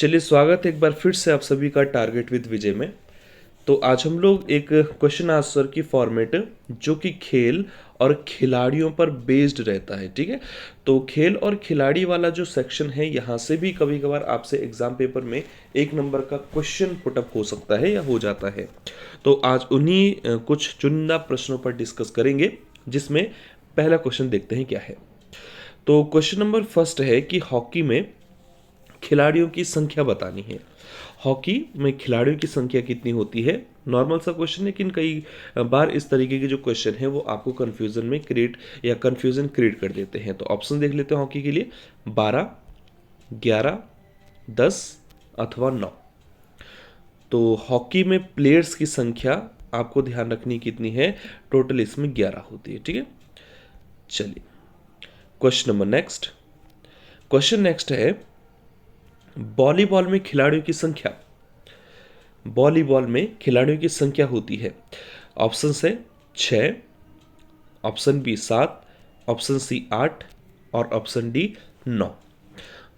चलिए, स्वागत है एक बार फिर से आप सभी का टारगेट विद विजय में। तो आज हम लोग एक क्वेश्चन आंसर की फॉर्मेट जो कि खेल और खिलाड़ियों पर बेस्ड रहता है, ठीक है। तो खेल और खिलाड़ी वाला जो सेक्शन है, यहाँ से भी कभी कभार आपसे एग्जाम पेपर में 1 नंबर का क्वेश्चन पुटअप हो सकता है या हो जाता है। तो आज उन्हीं कुछ चुनिंदा प्रश्नों पर डिस्कस करेंगे, जिसमें पहला क्वेश्चन देखते हैं क्या है। तो क्वेश्चन नंबर फर्स्ट है कि हॉकी में खिलाड़ियों की संख्या बतानी है। हॉकी में खिलाड़ियों की संख्या कितनी होती है। नॉर्मल सा क्वेश्चन है, लेकिन कई बार इस तरीके के जो क्वेश्चन है वो आपको कंफ्यूजन में क्रिएट या कंफ्यूजन क्रिएट कर देते हैं। तो ऑप्शन देख लेते हैं हॉकी के लिए। 12, 11, 10 अथवा 9। तो हॉकी में प्लेयर्स की संख्या आपको ध्यान रखनी कितनी है, टोटल इसमें 11 होती है, ठीक है। चलिए क्वेश्चन नेक्स्ट है वॉलीबॉल में खिलाड़ियों की संख्या। वॉलीबॉल में खिलाड़ियों की संख्या होती है। ऑप्शन है 6, ऑप्शन बी 7, ऑप्शन सी 8 और ऑप्शन डी 9।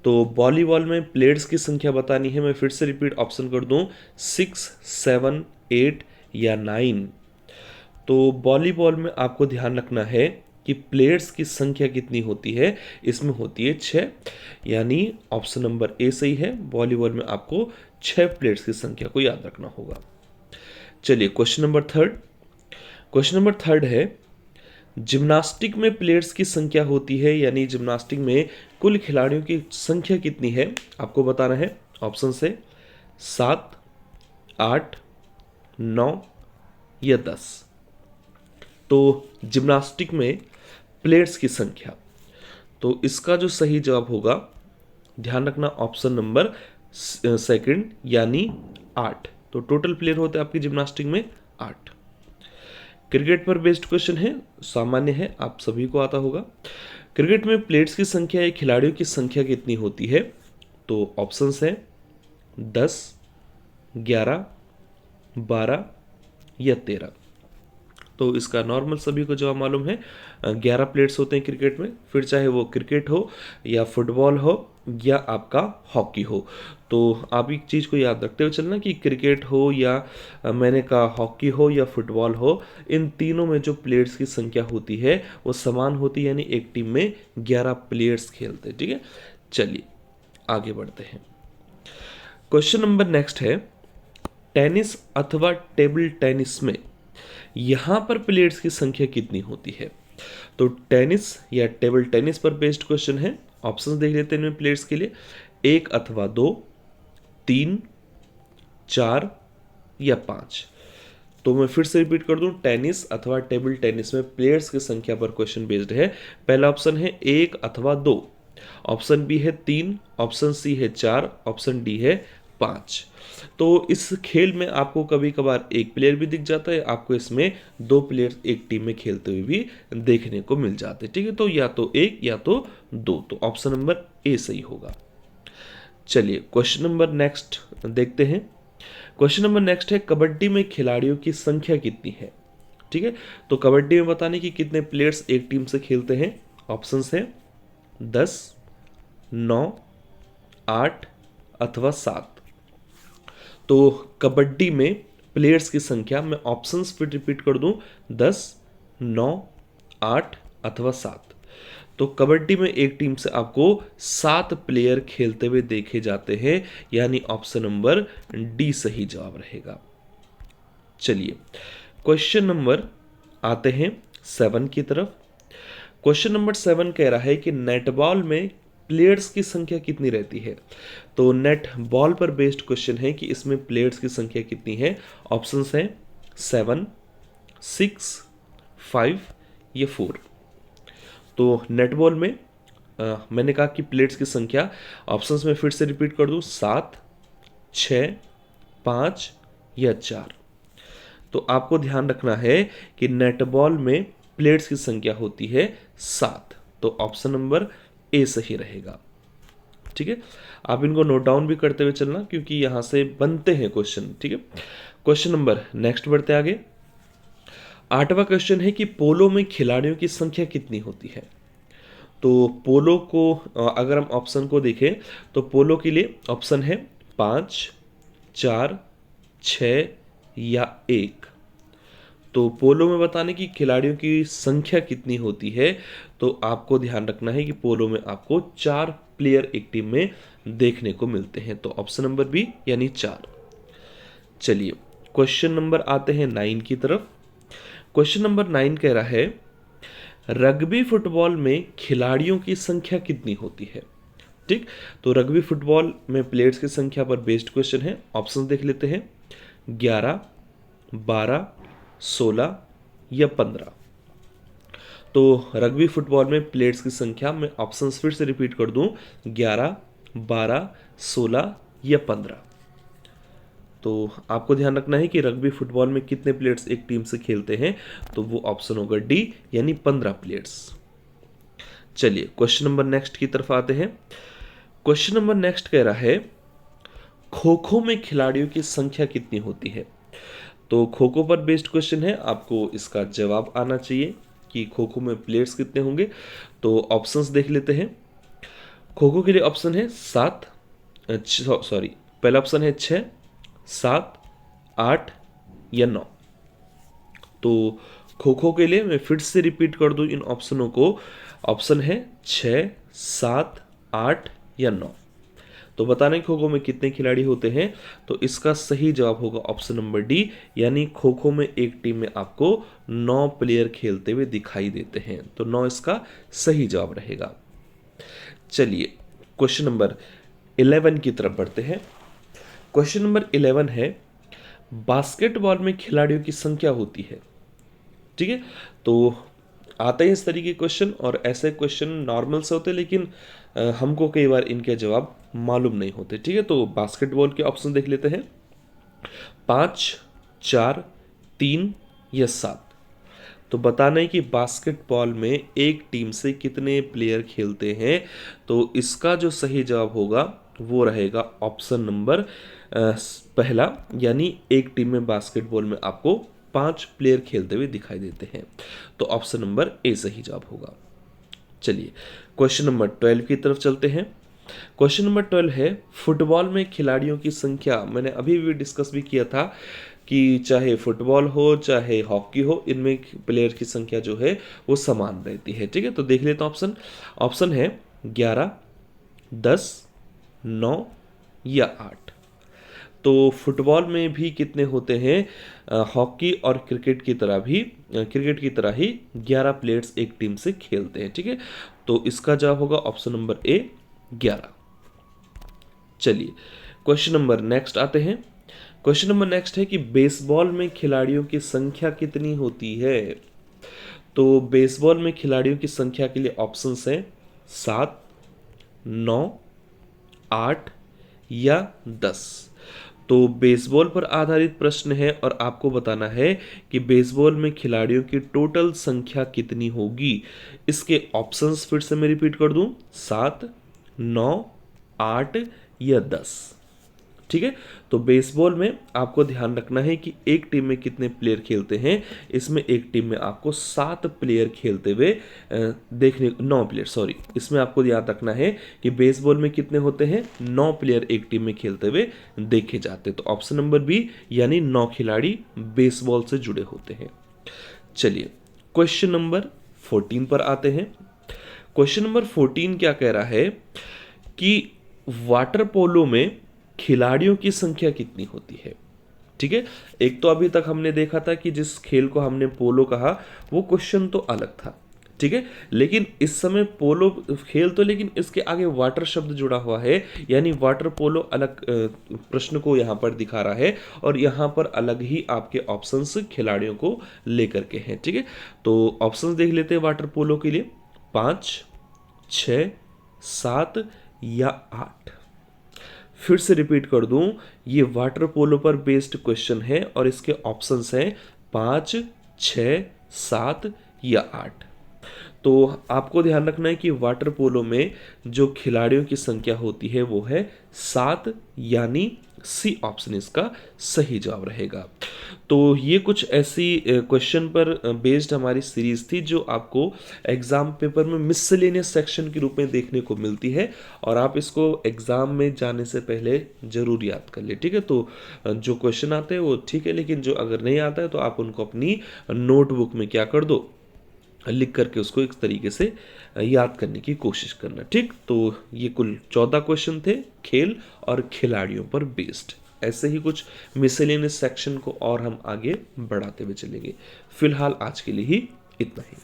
तो वॉलीबॉल में प्लेयर्स की संख्या बतानी है। मैं फिर से रिपीट ऑप्शन कर दूं, 6, 7, 8 या 9। तो वॉलीबॉल में आपको ध्यान रखना है कि प्लेयर्स की संख्या कितनी होती है, इसमें होती है 6, यानी ऑप्शन नंबर ए सही है। वॉलीबॉल में आपको 6 प्लेयर्स की संख्या को याद रखना होगा। चलिए क्वेश्चन नंबर थर्ड है जिम्नास्टिक में प्लेयर्स की संख्या होती है, यानी जिम्नास्टिक में कुल खिलाड़ियों की संख्या कितनी है आपको बताना है। ऑप्शन से 7, 8, 9 या 10। तो जिम्नास्टिक में प्लेयर्स की संख्या, तो इसका जो सही जवाब होगा, ध्यान रखना, ऑप्शन नंबर सेकंड यानी 8। तो टोटल प्लेयर होते हैं आपकी जिम्नास्टिक में 8। क्रिकेट पर बेस्ड क्वेश्चन है, सामान्य है, आप सभी को आता होगा। क्रिकेट में प्लेयर्स की संख्या या खिलाड़ियों की संख्या कितनी होती है। तो ऑप्शंस है 10, 11, 12 या 13। तो इसका नॉर्मल सभी को जवाब मालूम है, 11 प्लेयर्स होते हैं क्रिकेट में। फिर चाहे वो क्रिकेट हो या फुटबॉल हो या आपका हॉकी हो। तो आप एक चीज़ को याद रखते हुए चलना कि क्रिकेट हो या मैंने कहा हॉकी हो या फुटबॉल हो, इन तीनों में जो प्लेयर्स की संख्या होती है वो समान होती है, यानी एक टीम में 11 प्लेयर्स खेलते हैं, ठीक है। चलिए आगे बढ़ते हैं। क्वेश्चन नंबर नेक्स्ट है टेनिस अथवा टेबल टेनिस में यहां पर प्लेयर्स की संख्या कितनी होती है। तो टेनिस या टेबल टेनिस पर बेस्ड क्वेश्चन है। ऑप्शंस देख लेते हैं इनमें प्लेयर्स के लिए, 1 अथवा 2, 3, 4 या 5। तो मैं फिर से रिपीट कर दूं, टेनिस अथवा टेबल टेनिस में प्लेयर्स की संख्या पर क्वेश्चन बेस्ड है। पहला ऑप्शन है 1 अथवा 2, ऑप्शन बी है 3, ऑप्शन सी है 4, ऑप्शन डी है 5। तो इस खेल में आपको कभी कभार एक प्लेयर भी दिख जाता है, आपको इसमें 2 प्लेयर एक टीम में खेलते हुए भी देखने को मिल जाते हैं, ठीक है। तो या तो 1 या तो 2, तो ऑप्शन नंबर ए सही होगा। चलिए क्वेश्चन नंबर नेक्स्ट देखते हैं। क्वेश्चन नंबर नेक्स्ट है कबड्डी में खिलाड़ियों की संख्या कितनी है, ठीक है। तो कबड्डी में बताने की कितने प्लेयर्स एक टीम से खेलते हैं। ऑप्शंस है 10, 9, 8 अथवा 7। तो कबड्डी में प्लेयर्स की संख्या, मैं ऑप्शंस फिर रिपीट कर दूं, 10, 9, 8 अथवा 7। तो कबड्डी में एक टीम से आपको 7 प्लेयर खेलते हुए देखे जाते हैं, यानी ऑप्शन नंबर डी सही जवाब रहेगा। चलिए क्वेश्चन नंबर आते हैं 7 की तरफ। क्वेश्चन नंबर 7 कह रहा है कि नेटबॉल में प्लेयर्स की संख्या कितनी रहती है। तो नेट बॉल पर बेस्ड क्वेश्चन है कि इसमें प्लेयर्स की संख्या कितनी है। ऑप्शंस हैं 7, 6, 5 या 4। तो नेटबॉल में मैंने कहा कि प्लेयर्स की संख्या, ऑप्शंस में फिर से रिपीट कर दूं, 7, 6, 5 या 4। तो आपको ध्यान रखना है कि नेटबॉल में प्लेयर्स की संख्या होती है 7। तो ऑप्शन नंबर ए सही रहेगा, ठीक है। आप इनको नोट डाउन भी करते हुए चलना, क्योंकि यहां से बनते हैं क्वेश्चन, ठीक है। क्वेश्चन नंबर नेक्स्ट बढ़ते आगे। 8वां क्वेश्चन है कि पोलो में खिलाड़ियों की संख्या कितनी होती है। तो पोलो को अगर हम ऑप्शन को देखें तो पोलो के लिए ऑप्शन है 5, 4, 6 या 1। तो पोलो में बताने की खिलाड़ियों की संख्या कितनी होती है, तो आपको ध्यान रखना है कि पोलो में आपको 4 प्लेयर एक टीम में देखने को मिलते हैं। तो ऑप्शन नंबर बी यानी 4। चलिए क्वेश्चन नंबर आते हैं 9 की तरफ। क्वेश्चन नंबर 9 कह रहा है रग्बी फुटबॉल में खिलाड़ियों की संख्या कितनी होती है। ठीक, तो रग्बी फुटबॉल में प्लेयर्स की संख्या पर बेस्ड क्वेश्चन है। ऑप्शन देख लेते हैं 11, 12, 16 या 15। तो रग्बी फुटबॉल में प्लेयर्स की संख्या मैं ऑप्शंस फिर से रिपीट कर दूं 11, 12, 16 या 15। तो आपको ध्यान रखना है कि रग्बी फुटबॉल में कितने प्लेयर्स एक टीम से खेलते हैं, तो वो ऑप्शन होगा डी यानी 15 प्लेयर्स। चलिए क्वेश्चन नंबर नेक्स्ट की तरफ आते हैं। क्वेश्चन नंबर नेक्स्ट कह रहा है खो खो में खिलाड़ियों की संख्या कितनी होती है। तो खो खो पर बेस्ड क्वेश्चन है, आपको इसका जवाब आना चाहिए कि खो खो में प्लेयर्स कितने होंगे। तो ऑप्शंस देख लेते हैं। खो खो के लिए ऑप्शन है 7, सॉरी पहला ऑप्शन है 6, 7, 8 या 9। तो खो खो के लिए मैं फिर से रिपीट कर दूं इन ऑप्शनों को। ऑप्शन है 6, 7, 8 या 9। तो बताने खो खो में कितने खिलाड़ी होते हैं, तो इसका सही जवाब होगा ऑप्शन नंबर डी यानी खो खो में एक टीम में आपको 9 प्लेयर खेलते हुए दिखाई देते हैं। तो 9 इसका सही जवाब रहेगा। चलिए क्वेश्चन नंबर 11 की तरफ बढ़ते हैं। क्वेश्चन नंबर 11 है बास्केटबॉल में खिलाड़ियों की संख्या होती है। ठीक है, तो आते हैं इस तरीके के क्वेश्चन और ऐसे क्वेश्चन नॉर्मल से होते हैं, लेकिन हमको कई बार इनके जवाब मालूम नहीं होते। ठीक है, तो बास्केटबॉल के ऑप्शन देख लेते हैं 5, 4, 3 या 7। तो बताना है कि बास्केटबॉल में एक टीम से कितने प्लेयर खेलते हैं, तो इसका जो सही जवाब होगा वो रहेगा ऑप्शन नंबर पहला यानी एक टीम में बास्केटबॉल में आपको 5 प्लेयर खेलते हुए दिखाई देते हैं। तो ऑप्शन नंबर ए सही जवाब होगा। चलिए क्वेश्चन नंबर 12 की तरफ चलते हैं। क्वेश्चन नंबर 12 है फुटबॉल में खिलाड़ियों की संख्या। मैंने अभी भी डिस्कस भी किया था कि चाहे फुटबॉल हो चाहे हॉकी हो, इनमें प्लेयर की संख्या जो है वो समान रहती है। ठीक है, तो देख लेते हैं ऑप्शन। ऑप्शन है 11, 10, 9 या 8। तो फुटबॉल में भी कितने होते हैं, हॉकी और क्रिकेट की तरह ही 11 प्लेयर्स एक टीम से खेलते हैं। ठीक है, तो इसका जवाब होगा ऑप्शन नंबर ए 11। चलिए क्वेश्चन नंबर नेक्स्ट आते हैं। क्वेश्चन नंबर नेक्स्ट है कि बेसबॉल में खिलाड़ियों की संख्या कितनी होती है। तो बेसबॉल में खिलाड़ियों की संख्या के लिए ऑप्शंस हैं 7, 9, 8 या 10। तो बेसबॉल पर आधारित प्रश्न है और आपको बताना है कि बेसबॉल में खिलाड़ियों की टोटल संख्या कितनी होगी। इसके ऑप्शंस फिर से मैं रिपीट कर दूं 7, 9, 8 या 10। ठीक है, तो बेसबॉल में आपको ध्यान रखना है कि एक टीम में कितने प्लेयर खेलते हैं। इसमें एक टीम में आपको 7 प्लेयर खेलते हुए 9 प्लेयर, सॉरी, इसमें आपको याद रखना है कि बेसबॉल में कितने होते हैं, 9 प्लेयर एक टीम में खेलते हुए देखे जाते हैं। तो ऑप्शन नंबर बी यानी 9 खिलाड़ी बेसबॉल से जुड़े होते हैं। चलिए क्वेश्चन नंबर 14 पर आते हैं। क्वेश्चन नंबर 14 क्या कह रहा है कि वाटर पोलो में खिलाड़ियों की संख्या कितनी होती है। ठीक है, एक तो अभी तक हमने देखा था कि जिस खेल को हमने पोलो कहा वो क्वेश्चन तो अलग था। ठीक है, लेकिन इस समय पोलो खेल तो, लेकिन इसके आगे वाटर शब्द जुड़ा हुआ है, यानी वाटर पोलो अलग प्रश्न को यहां पर दिखा रहा है और यहां पर अलग ही आपके ऑप्शंस खिलाड़ियों को लेकर के हैं। ठीक है, तो ऑप्शंस देख लेते हैं वाटर पोलो के लिए 5, 6, 7 या 8। फिर से रिपीट कर दूं, ये वाटर पोलो पर बेस्ड क्वेश्चन है और इसके ऑप्शंस हैं 5, 6, 7 या 8। तो आपको ध्यान रखना है कि वाटर पोलो में जो खिलाड़ियों की संख्या होती है वो है 7, यानी सी ऑप्शन इसका सही जवाब रहेगा। तो ये कुछ ऐसी क्वेश्चन पर बेस्ड हमारी सीरीज थी जो आपको एग्जाम पेपर में मिसलेनियस सेक्शन के रूप में देखने को मिलती है, और आप इसको एग्जाम में जाने से पहले जरूर याद कर ले, ठीक है। तो जो क्वेश्चन आते हैं वो ठीक है, लेकिन जो अगर नहीं आता है तो आप उनको अपनी नोटबुक में क्या कर दो, लिख करके उसको एक तरीके से याद करने की कोशिश करना, ठीक। तो ये कुल 14 क्वेश्चन थे खेल और खिलाड़ियों पर बेस्ड। ऐसे ही कुछ मिसलेनियस सेक्शन को और हम आगे बढ़ाते हुए चलेंगे। फिलहाल आज के लिए ही इतना ही।